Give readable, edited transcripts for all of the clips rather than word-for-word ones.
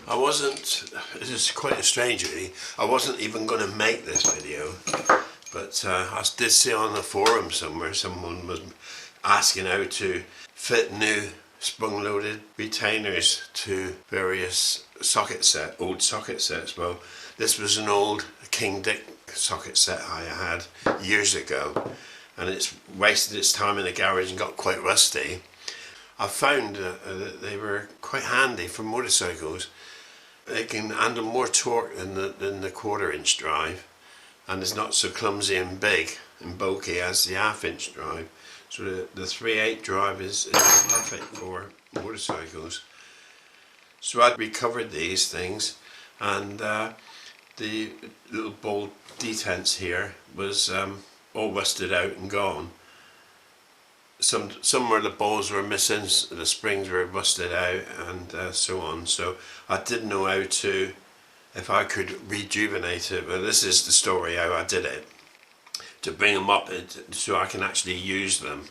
I wasn't, this is quite a strange really, I wasn't even going to make this video, but I did see on the forum somewhere someone was asking how to fit new sprung-loaded retainers to various old socket sets. Well, this was an old King Dick socket set I had years ago, and it's wasted its time in the garage and got quite rusty. I found that they were quite handy for motorcycles. They can handle more torque than the 1/4-inch drive, and it's not so clumsy and big and bulky as the 1/2-inch drive. So the 3/8 drive is perfect for motorcycles. So I recovered these things, and the little Ball Detents here was all rusted out and gone. Some where the balls were missing, the springs were rusted out, and so on. So I didn't know how to, if I could rejuvenate it. But this is the story how I did it, to bring them up so I can actually use them.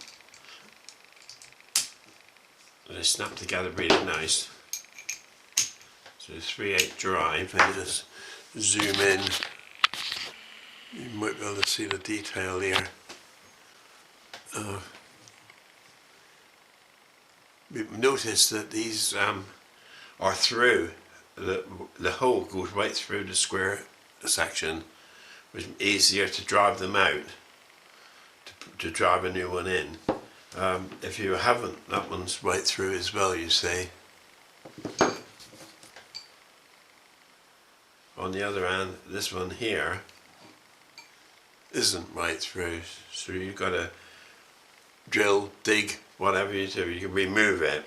They snap together really nice. So the 3/8 drive, and just zoom in. You might be able to see the detail here. Notice that these are through, the hole goes right through the square section, which is easier to drive them out, to drive a new one in. If you haven't, that one's right through as well, you see. On the other hand, this one here isn't right through, so you've got to drill, dig, whatever you do, you can remove it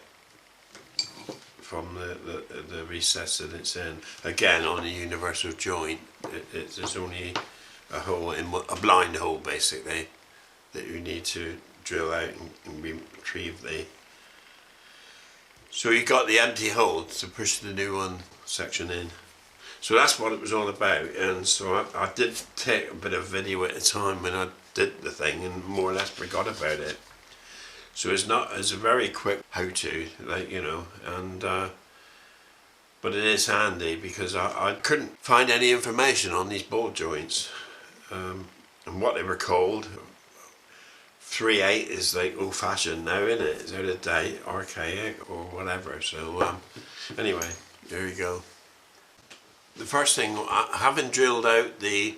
from the recess that it's in. Again, on a universal joint, there's only a hole, a blind hole basically, that you need to drill out and retrieve the. So you got the empty hole to push the new one section in. So that's what it was all about, and so I did take a bit of video at a time when I did the thing, and more or less forgot about it. So it's a very quick how-to, like, you know, and but it is handy because I couldn't find any information on these ball joints, and what they were called. 3/8 is like old-fashioned now, isn't it? It's out of date, archaic, or whatever. So anyway, there you go. The first thing, having drilled out the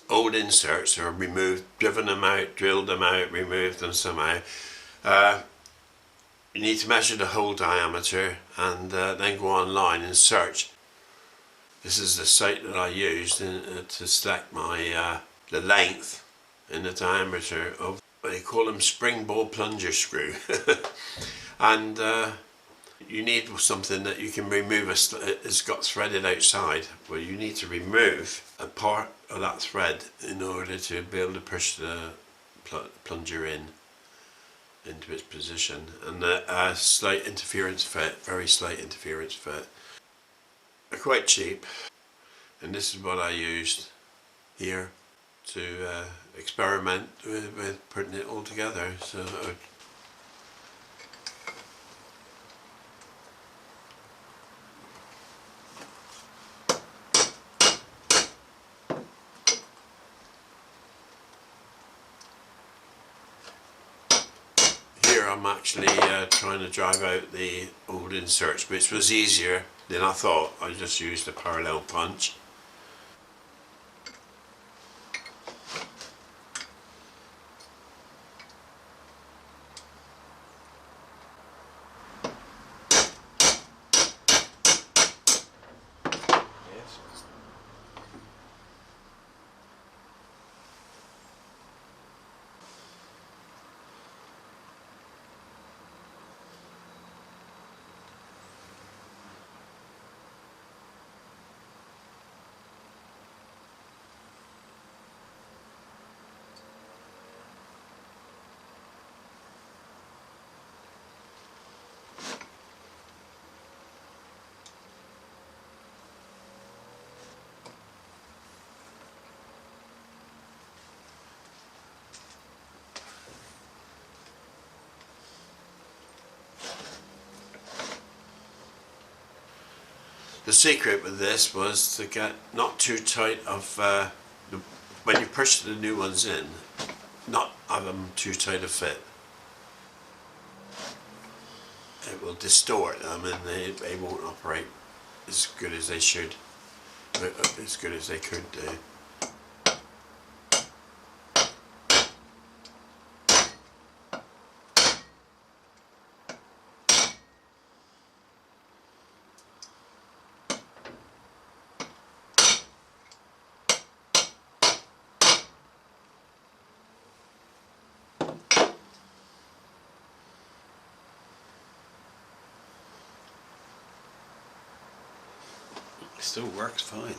old inserts, or driven them out, drilled them out, removed them somehow, you need to measure the hole diameter, and then go online and search. This is the site that I used to select my the length and the diameter of, they call them spring ball plunger screw. And you need something that you can remove. It's got threaded outside. Well, you need to remove a part of that thread in order to be able to push the plunger into its position. And a slight interference fit, very slight interference fit. They're quite cheap, and this is what I used here to experiment with putting it all together. So here I'm actually trying to drive out the old inserts, which was easier than I thought. I just used a parallel punch. The secret with this was to get not too tight of when you push the new ones in, not have them too tight a fit. It will distort them and they won't operate as good as they should, as good as they could do. It still works fine.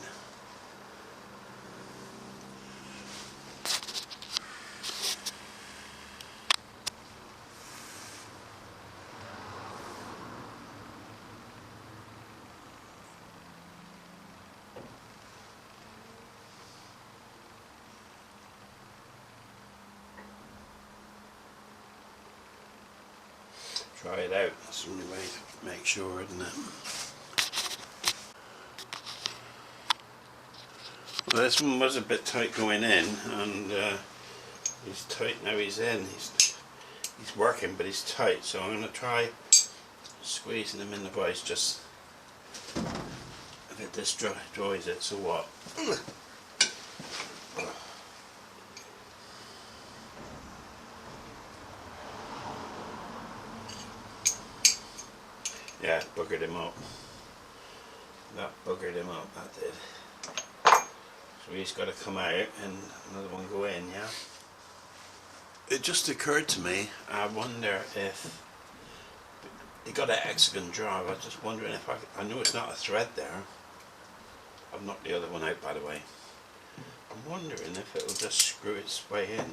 Try it out, that's the only way to make sure, isn't it? Well, this one was a bit tight going in, and he's tight now he's in. He's working, but he's tight, so I'm going to try squeezing him in the vise just if it destroys it, so what? Yeah, buggered him up. That buggered him up, that did. So he's got to come out and another one go in, yeah? It just occurred to me, I wonder if he got an hexagon drive. I was just wondering if I know it's not a thread there. I've knocked the other one out, by the way. I'm wondering if it'll just screw its way in.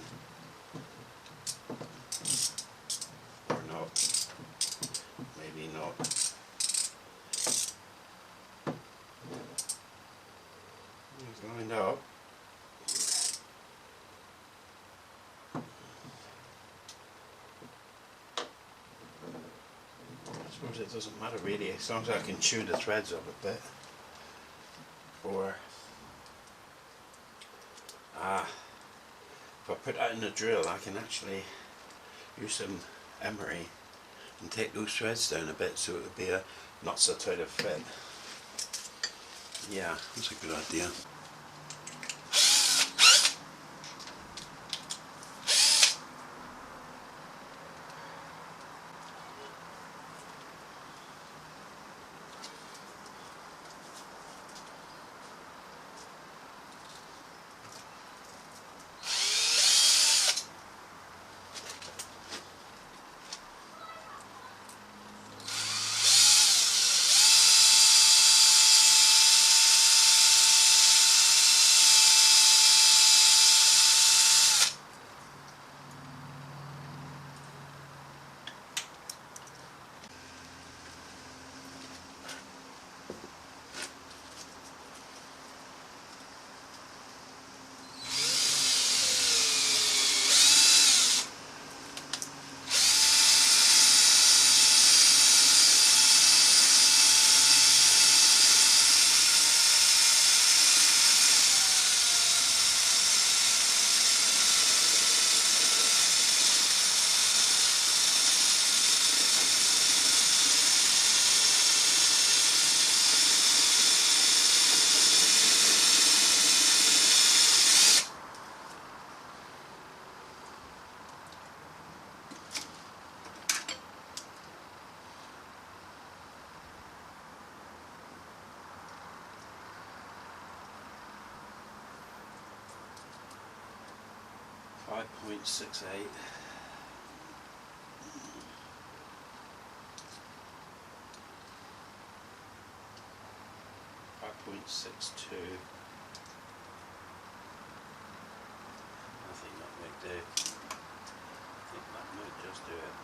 Or not. Maybe not. He's lined up. I suppose it doesn't matter really, as long as I can chew the threads up a bit. Or if I put that in the drill, I can actually use some emery and take those threads down a bit so it would be a not so tight a fit. Yeah, that's a good idea. .68. 5.62. I think that might do. I think that might just do it.